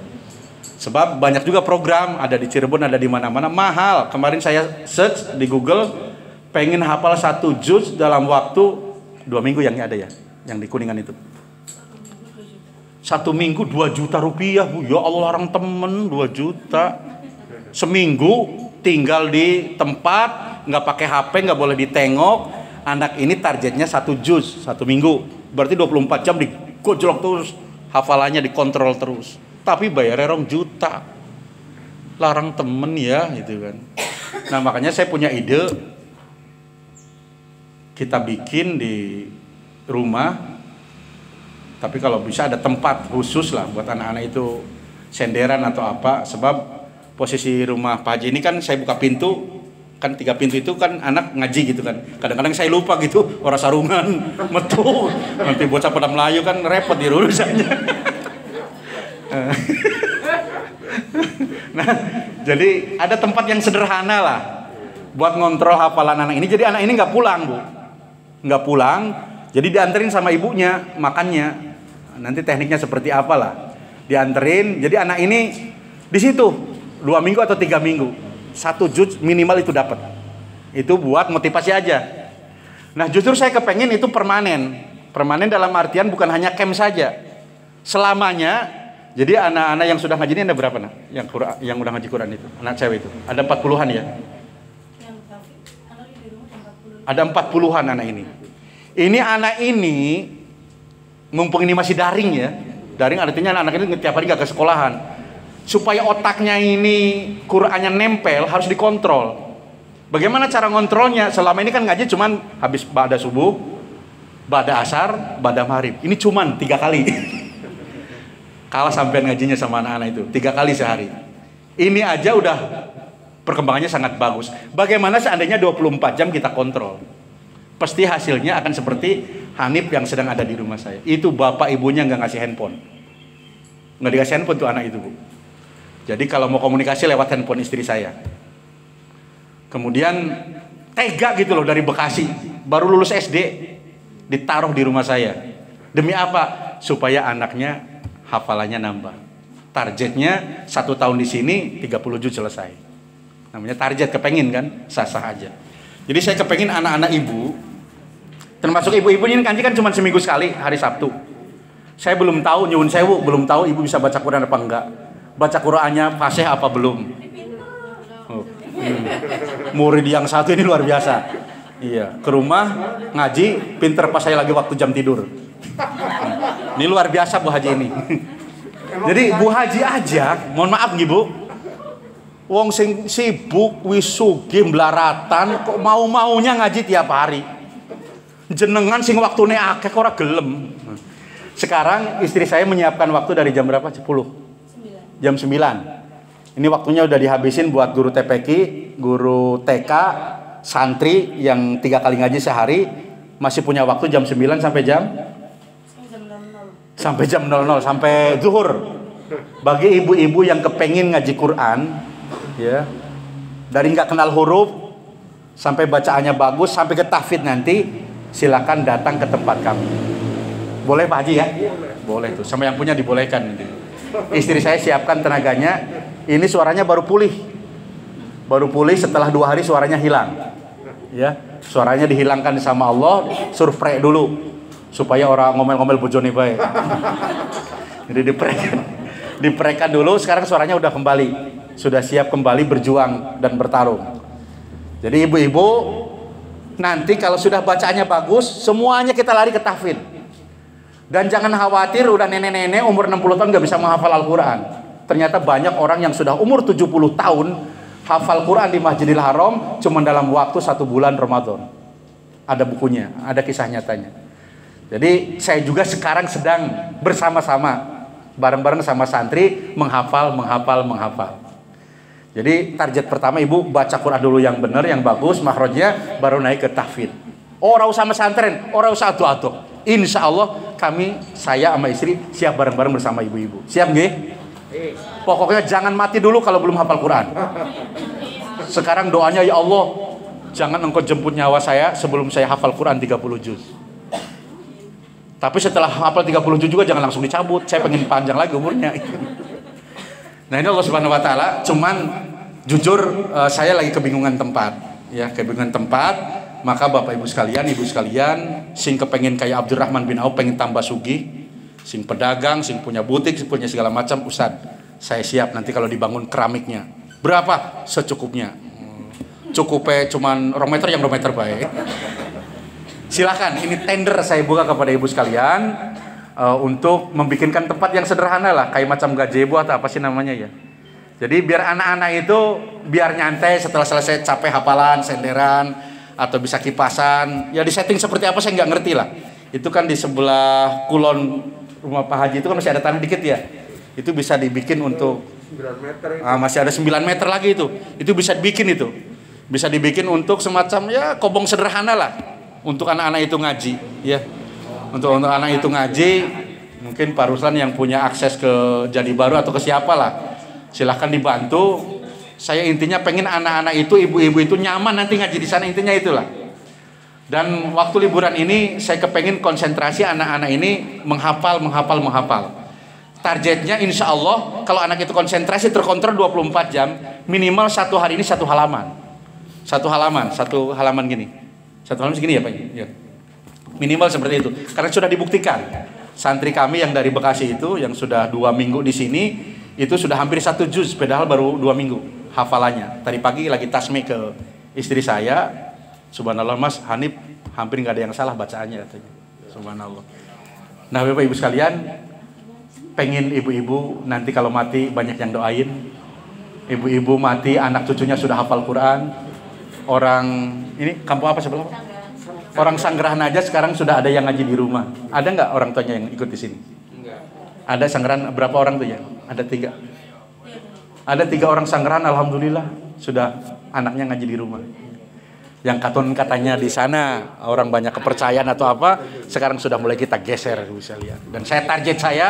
Sebab banyak juga program, ada di Cirebon, ada di mana-mana, mahal. Kemarin saya search di Google, pengen hafal 1 juz dalam waktu 2 minggu yang ada ya, yang di Kuningan itu. 1 minggu 2 juta rupiah, Bu. Ya Allah, orang temen 2 juta. Seminggu tinggal di tempat, nggak pakai HP, nggak boleh ditengok. Anak ini targetnya 1 juz 1 minggu. Berarti 24 jam digojlok terus, hafalannya dikontrol terus. Tapi bayarnya 2 juta. Larang temen ya, gitu kan. Nah, makanya saya punya ide. Kita bikin di rumah. Tapi kalau bisa ada tempat khusus lah buat anak-anak itu senderan atau apa. Sebab posisi rumah Pak Haji ini kan saya buka pintu, kan 3 pintu itu kan anak ngaji gitu kan. Kadang-kadang saya lupa gitu, orang sarungan, metu. Nanti bocah pada Melayu kan repot di urusannya. Nah, jadi ada tempat yang sederhana lah buat ngontrol hafalan anak ini. Jadi anak ini nggak pulang, Bu. Nggak pulang, jadi dianterin sama ibunya makannya. Nanti tekniknya seperti apalah, dianterin. Jadi anak ini di situ 2 minggu atau 3 minggu, 1 juz minimal itu dapat. Itu buat motivasi aja. Nah, justru saya kepengen itu permanen. Permanen dalam artian bukan hanya camp saja, selamanya. Jadi anak-anak yang sudah ngaji ini ada berapa nak? Yang udah ngaji Quran itu, anak cewek itu ada 40-an ya. Ada 40-an anak ini. Ini anak ini mumpung ini masih daring ya. Daring artinya anak-anak ini tiap hari gak ke sekolahan. Supaya otaknya ini Qur'annya nempel harus dikontrol. Bagaimana cara ngontrolnya? Selama ini kan ngaji cuman habis ba'da subuh, ba'da asar, ba'da maghrib. Ini cuman 3 kali. Kalah sampean ngajinya sama anak-anak itu 3 kali sehari. Ini aja udah perkembangannya sangat bagus. Bagaimana seandainya 24 jam kita kontrol? Pasti hasilnya akan seperti Hanif yang sedang ada di rumah saya. Itu bapak ibunya nggak ngasih handphone. Nggak dikasih handphone tuh anak itu, Bu. Jadi kalau mau komunikasi lewat handphone istri saya. Kemudian tega gitu loh dari Bekasi. Baru lulus SD. Ditaruh di rumah saya. Demi apa? Supaya anaknya hafalannya nambah. Targetnya 1 tahun di sini 30 juz selesai. Namanya target, kepengin kan? Sah-sah aja. Jadi saya kepengin anak-anak ibu, termasuk ibu-ibu ini ngaji kan cuma seminggu sekali, hari Sabtu. Saya belum tahu, nyuwun sewu, belum tahu ibu bisa baca Quran apa enggak. Baca Qurannya fasih apa belum. Murid yang satu ini luar biasa. Iya, ke rumah ngaji, pinter pas saya lagi waktu jam tidur. Ini luar biasa Bu Haji ini. Jadi Bu Haji aja, mohon maaf nih Bu, wong sing sibuk wisugi mlaratan kok mau-maunya ngaji tiap hari. Jenengan sing waktune akeh kok ora gelem. Sekarang istri saya menyiapkan waktu dari jam berapa? 10. Jam 9. Ini waktunya udah dihabisin buat guru TPQ, guru TK, santri yang 3 kali ngaji sehari, masih punya waktu jam 9 sampai jam 00 sampai zuhur. Bagi ibu-ibu yang kepengin ngaji Quran, ya, dari nggak kenal huruf sampai bacaannya bagus sampai ke tahfidz nanti, silakan datang ke tempat kami. Boleh Pak Haji ya? Boleh tuh. Sama yang punya dibolehkan nanti. Istri saya siapkan tenaganya. Ini suaranya baru pulih. Baru pulih setelah 2 hari suaranya hilang. Ya, suaranya dihilangkan sama Allah, suruh prek dulu supaya orang ngomel-ngomel bojone bae. Jadi diprekan dulu, sekarang suaranya udah kembali. Sudah siap kembali berjuang dan bertarung. Jadi ibu-ibu, nanti kalau sudah bacaannya bagus, semuanya kita lari ke tahfidz. Dan jangan khawatir udah nenek-nenek umur 60 tahun gak bisa menghafal Al-Quran. Ternyata banyak orang yang sudah umur 70 tahun hafal Quran di Masjidil Haram cuma dalam waktu 1 bulan Ramadan. Ada bukunya, ada kisah nyatanya. Jadi saya juga sekarang sedang bersama-sama bareng-bareng sama santri menghafal. Jadi target pertama ibu baca Quran dulu yang benar, yang bagus, makhrajnya, baru naik ke tahfidz. Ora usah pesantren, ora usah atu-atu. Insya Allah saya sama istri siap bareng-bareng bersama ibu-ibu. Siap nggih? Pokoknya jangan mati dulu kalau belum hafal Quran. Sekarang doanya, ya Allah, jangan engkau jemput nyawa saya sebelum saya hafal Quran 30 juz. Tapi setelah hafal 30 juz juga jangan langsung dicabut. Saya pengen panjang lagi umurnya. Nah ini Allah Subhanahu Wa Taala. Cuman jujur saya lagi kebingungan tempat. Ya, kebingungan tempat. Maka Bapak Ibu sekalian, Ibu sekalian, sing kepengen kayak Abdurrahman bin Auf, pengen tambah sugih, sing pedagang, sing punya butik, sing punya segala macam, Ustaz, saya siap nanti kalau dibangun keramiknya. Berapa? Secukupnya. Cukupnya cuman 2 meter yang 2 meter baik. Silakan, ini tender saya buka kepada ibu sekalian untuk membikinkan tempat yang sederhana lah, kayak macam gazebo atau apa sih namanya ya. Jadi biar anak-anak itu biar nyantai setelah selesai capek hafalan, senderan, atau bisa kipasan, ya di setting seperti apa saya nggak ngerti lah. Itu kan di sebelah kulon rumah Pak Haji itu kan masih ada tanah dikit ya. Itu bisa dibikin untuk 9 meter. Masih ada 9 meter lagi itu. Itu bisa dibikin itu. Bisa dibikin untuk semacam ya kobong sederhana lah untuk anak-anak itu ngaji, ya. Untuk anak itu ngaji, mungkin Pak Ruslan yang punya akses ke Jadi Baru atau ke siapa lah. Silahkan dibantu. Saya intinya pengen anak-anak itu, ibu-ibu itu nyaman nanti ngaji di sana, intinya itulah. Dan waktu liburan ini saya kepengen konsentrasi anak-anak ini menghafal. Targetnya insya Allah kalau anak itu konsentrasi terkontrol 24 jam, minimal 1 hari ini 1 halaman. 1 halaman gini. 1 halaman segini ya Pak? Ya. Minimal seperti itu. Karena sudah dibuktikan. Santri kami yang dari Bekasi itu, yang sudah 2 minggu di sini, itu sudah hampir 1 juz, padahal baru 2 minggu hafalannya. Tadi pagi lagi tasmi ke istri saya, subhanallah Mas Hanif, hampir nggak ada yang salah bacaannya katanya. Subhanallah. Nah Bapak Ibu sekalian, pengen ibu-ibu nanti kalau mati banyak yang doain. Ibu-ibu mati anak cucunya sudah hafal Quran. Orang ini kampung apa sebelah? Orang Sanggerahan aja sekarang sudah ada yang ngaji di rumah. Ada nggak orang tuanya yang ikut di sini? Enggak. Ada Sanggerahan berapa orang tuh ya? Ada 3. Ada 3 orang Sanggerahan, alhamdulillah sudah anaknya ngaji di rumah. Yang katanya di sana orang banyak kepercayaan atau apa, sekarang sudah mulai kita geser bisa lihat. Dan saya target saya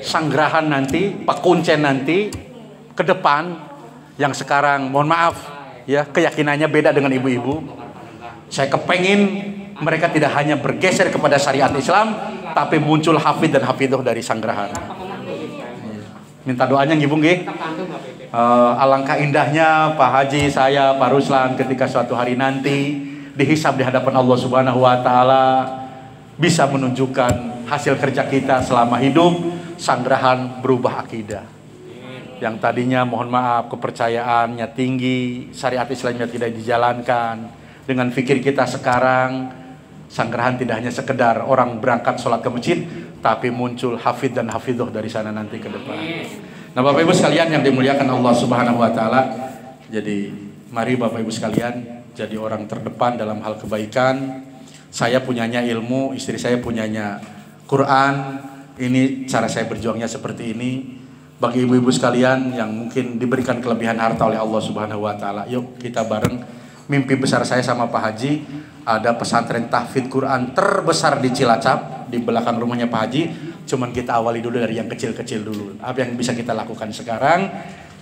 Sanggerahan nanti, Pak Kuncen nanti ke depan yang sekarang mohon maaf ya keyakinannya beda dengan ibu-ibu. Saya kepengin mereka tidak hanya bergeser kepada syariat Islam, tapi muncul hafidh dan hafidhoh dari Sanggerahan. Minta doanya ngibung nggih. Alangkah indahnya Pak Haji, saya, Pak Ruslan ketika suatu hari nanti dihisab di hadapan Allah Subhanahu Wa Taala bisa menunjukkan hasil kerja kita selama hidup. Sanggerahan berubah akidah. Yang tadinya mohon maaf kepercayaannya tinggi, syariat Islamnya tidak dijalankan. Dengan fikir kita sekarang, Sanggerahan tidak hanya sekedar orang berangkat sholat ke masjid, tapi muncul hafidh dan hafidhoh dari sana nanti ke depan. Nah Bapak Ibu sekalian yang dimuliakan Allah Subhanahu Wa Taala, jadi mari Bapak Ibu sekalian jadi orang terdepan dalam hal kebaikan. Saya punyanya ilmu, istri saya punyanya Quran. Ini cara saya berjuangnya seperti ini. Bagi ibu-ibu sekalian yang mungkin diberikan kelebihan harta oleh Allah Subhanahu Wa Taala, yuk kita bareng mimpi besar saya sama Pak Haji ada pesantren tahfidz Quran terbesar di Cilacap, di belakang rumahnya Pak Haji. Cuman kita awali dulu dari yang kecil-kecil dulu. Apa yang bisa kita lakukan sekarang?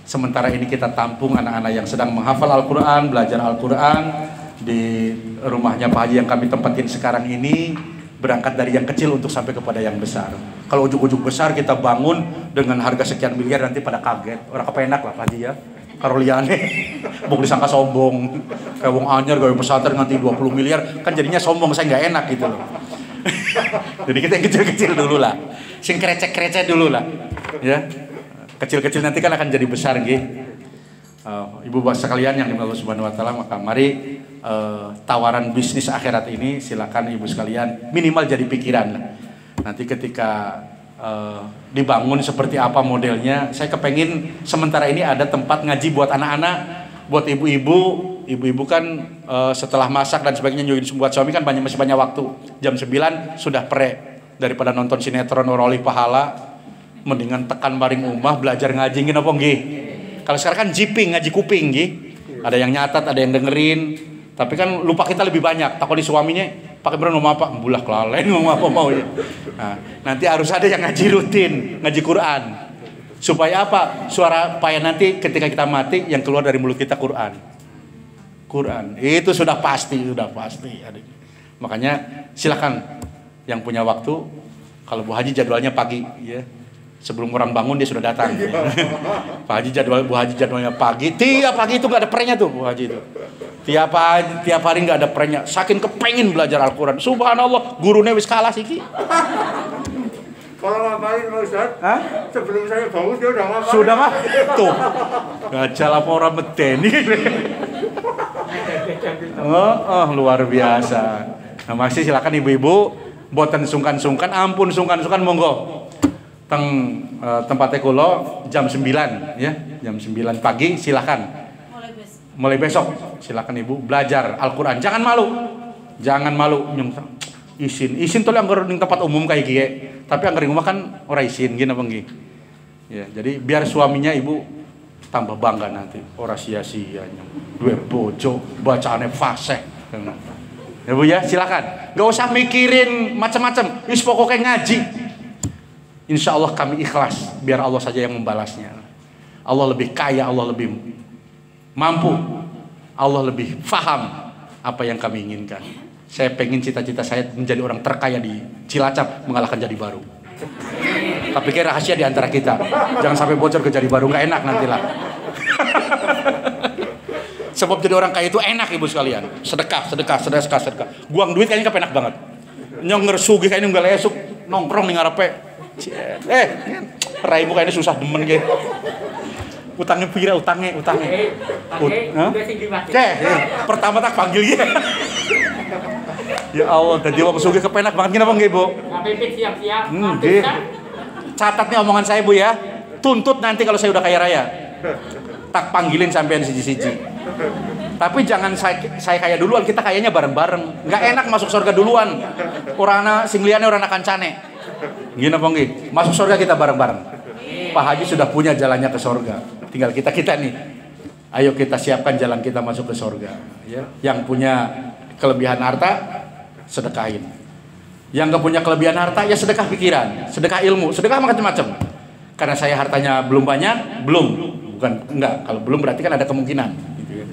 Sementara ini kita tampung anak-anak yang sedang menghafal Al-Quran, belajar Al-Quran di rumahnya Pak Haji yang kami tempatin sekarang ini. Berangkat dari yang kecil untuk sampai kepada yang besar. Kalau ujuk-ujuk besar kita bangun dengan harga sekian miliar, nanti pada kaget. Orang kepenak lah Pak Haji ya. Karoliane, mau disangka sombong. Kayak wong anyar gawe pesantren nganti 20 miliar, kan jadinya sombong, saya nggak enak gitu loh. Jadi kita yang kecil-kecil dulu lah. Sing krecek-krecek dulu lah. Ya. Kecil-kecil nanti kan akan jadi besar gitu. Ibu bapak sekalian yang dimiliki Allah Subhanahu wa taala, maka mari tawaran bisnis akhirat ini silakan ibu sekalian minimal jadi pikiran lah. Nanti ketika dibangun seperti apa modelnya, saya kepengin sementara ini ada tempat ngaji buat anak-anak, buat ibu-ibu kan setelah masak dan sebagainya nyuyin buat suami kan masih banyak waktu. Jam 9 sudah pre, daripada nonton sinetron oroli pahala, mendingan tekan baring umah belajar ngaji ngin apa nggih. Kalau sekarang kan jiping, ngaji kuping nggih. Ada yang nyatat, ada yang dengerin. Tapi kan lupa kita lebih banyak. Takut di suaminya, pakai bener ngomong apa? Bulah kelalen ngomong apa mau ya. Nah, nanti harus ada yang ngaji rutin, ngaji Quran. Supaya apa? Suara payah nanti ketika kita mati yang keluar dari mulut kita Quran. Quran. Itu sudah pasti, adik. Makanya silakan yang punya waktu, kalau Bu Haji jadwalnya pagi ya. Sebelum orang bangun dia sudah datang. Pak Haji Bu Haji jadwalnya pagi. Tiap pagi itu nggak ada prenya tuh Bu Haji itu. Tiap hari nggak ada prenya. Saking kepengin belajar Al-Quran. Subhanallah, gurunya wis kalah sih.
Kalau ngapain Pak Ustaz? Hah? Sebelum saya bangun dia udah ngapain?
Sudah mah? Tuh. Gajah apa orang medeni. Luar biasa. Nah, masih silakan ibu-ibu. Boten sungkan-sungkan, ampun sungkan-sungkan monggo. Tempatnya kulo jam 9 ya, jam 9 pagi silakan. Mulai besok silakan ibu belajar Al-Quran. Jangan malu nyung isin tuh anggar ning tempat umum kayak gini. Tapi anggar rumah kan ora isin gini apa nggih. Ya, jadi biar suaminya ibu tambah bangga nanti. Ora sia-sia duwe bojo bacaane fasih. Ya Bu ya, silakan. Gak usah mikirin macam-macam. Wis pokoknya ngaji. Insya Allah kami ikhlas, biar Allah saja yang membalasnya. Allah lebih kaya, Allah lebih mampu, Allah lebih faham apa yang kami inginkan. Saya pengen cita-cita saya menjadi orang terkaya di Cilacap, mengalahkan Jadi Baru. Tapi kayak rahasia di antara kita. Jangan sampai bocor ke Jadi Baru, nggak enak nantilah. Sebab jadi orang kaya itu enak ibu sekalian. Sedekah. Buang duit kayaknya kepenak banget. Nyong ngersugih kayaknya nggak lesuk, nongkrong nih ngarepe. Raimu kayaknya susah demen gitu. Utangnya pira utangnya. Pertama tak panggil gitu. Ya Allah, tadi waktu sugih kepenak banget kenapa nggih, Bu?
Siap-siap.
Catat nih omongan saya, Bu ya. Tuntut nanti kalau saya udah kaya raya. Tak panggilin sampean siji-siji. Tapi jangan saya kaya duluan, kita kayaknya bareng-bareng. Nggak enak masuk surga duluan. Orangna sing liyane ora kancane. Gini apa nggih? Masuk surga kita bareng-bareng. Pak Haji sudah punya jalannya ke surga. Tinggal kita nih. Ayo kita siapkan jalan kita masuk ke surga. Ya. Yang punya kelebihan harta, sedekahin. Yang nggak punya kelebihan harta, ya sedekah pikiran, sedekah ilmu, sedekah macam-macam. Karena saya hartanya belum banyak, enggak. Kalau belum berarti kan ada kemungkinan. Gitu ya.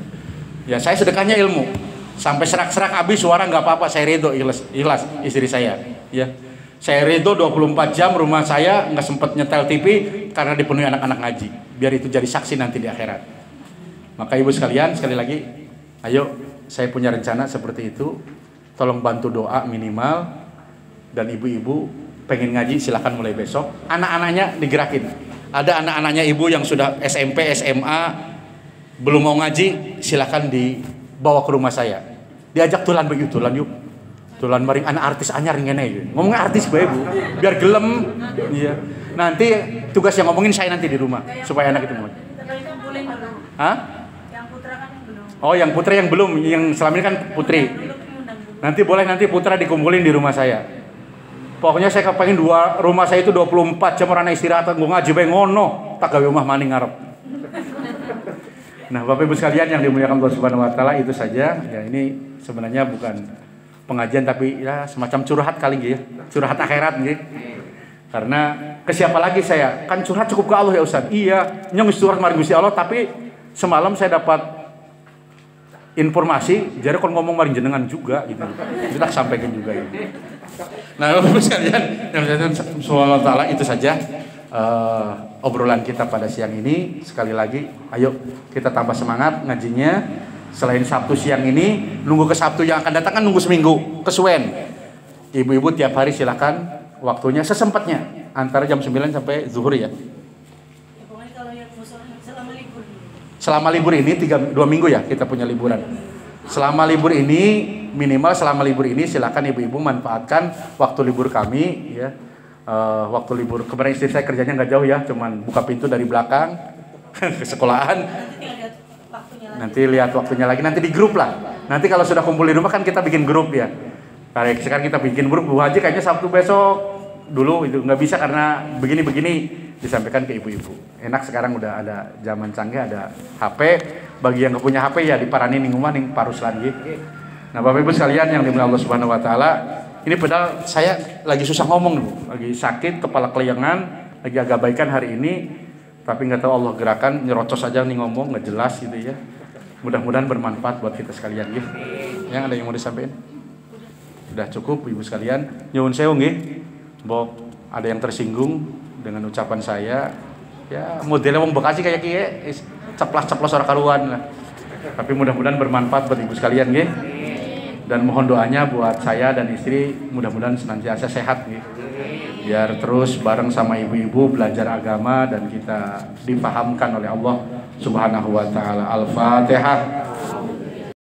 Ya saya sedekahnya ilmu. Sampai serak-serak habis suara nggak apa-apa, saya ridho ikhlas istri saya. Ya. Saya ridho 24 jam rumah saya nggak sempat nyetel TV karena dipenuhi anak-anak ngaji. Biar itu jadi saksi nanti di akhirat. Maka ibu sekalian, sekali lagi, ayo saya punya rencana seperti itu. Tolong bantu doa minimal. Dan ibu-ibu pengen ngaji silahkan mulai besok. Anak-anaknya digerakin. Ada anak-anaknya ibu yang sudah SMP, SMA belum mau ngaji, silahkan dibawa ke rumah saya. Diajak tulan yuk. Tulan maring anak artis anyar ngene iki. Ngomongnya artis bae, Bu. Biar gelem. Iya. Nanti tugas yang ngomongin saya nanti di rumah supaya anak itu mau. Hah?
Yang putra kan belum.
Oh, yang putra yang belum, yang selama ini kan putri. Nanti boleh nanti putra dikumpulin di rumah saya. Pokoknya saya kepengen rumah saya itu 24 jam orang istirahat nggo ngaji bae ngono. Tak gawe omah maning ngarep. Nah, Bapak Ibu sekalian yang dimuliakan Allah Subhanahu wa taala, itu saja. Ya, ini sebenarnya bukan pengajian tapi ya semacam curhat kali ya. Curhat akhirat gitu. Karena ke siapa lagi saya? Kan curhat cukup ke Allah ya Ustaz. Iya, nyong curhat mari Gusti Allah, tapi semalam saya dapat informasi jadi kalau ngomong mari jenengan juga gitu. Kita sampaikan juga ini. Nah, Bapak Ibu sekalian, yang subhanahu wa taala, itu saja obrolan kita pada siang ini. Sekali lagi, ayo kita tambah semangat ngajinya. Selain Sabtu siang ini, nunggu ke Sabtu yang akan datang kan nunggu seminggu, kesuwen. Ibu-ibu tiap hari silakan waktunya sesempatnya antara jam 9 sampai zuhur ya.
Pokoknya kalau yang selama libur.
Selama libur ini 2 minggu ya kita punya liburan. Selama libur ini, minimal selama libur ini silakan ibu-ibu manfaatkan waktu libur kami ya. Waktu libur kemarin istri saya kerjanya nggak jauh ya, cuman buka pintu dari belakang ke sekolahan. Nanti lihat waktunya lagi, nanti di grup lah. Nanti kalau sudah kumpul di rumah kan kita bikin grup ya. Kayak sekarang kita bikin grup, Bu Haji kayaknya Sabtu besok dulu itu nggak bisa karena begini-begini, disampaikan ke ibu-ibu. Enak sekarang udah ada zaman canggih, ada HP. Bagi yang nggak punya HP ya diparanin ning rumah ning parus lagi. Nah, Bapak Ibu sekalian yang dimuliakan Allah Subhanahu wa taala, ini padahal saya lagi susah ngomong nih, lagi sakit, kepala keleyangan, lagi agak baikan hari ini, tapi nggak tahu Allah gerakan nyerocos aja nih ngomong nggak jelas gitu ya. Mudah-mudahan bermanfaat buat kita sekalian gitu. Yang ada yang mau disampaikan? Sudah cukup Ibu sekalian. Nyuwun sewu nggih. Mbok ada yang tersinggung dengan ucapan saya, ya modelnya wong Bekasi kayak kiye, ceplas-ceplos ora karuan lah. Tapi mudah-mudahan bermanfaat buat Ibu sekalian nggih. Dan mohon doanya buat saya dan istri, mudah-mudahan senantiasa sehat nggih. Biar terus bareng sama ibu-ibu belajar agama dan kita dipahamkan oleh Allah Subhanahu wa taala. Al-Fatihah.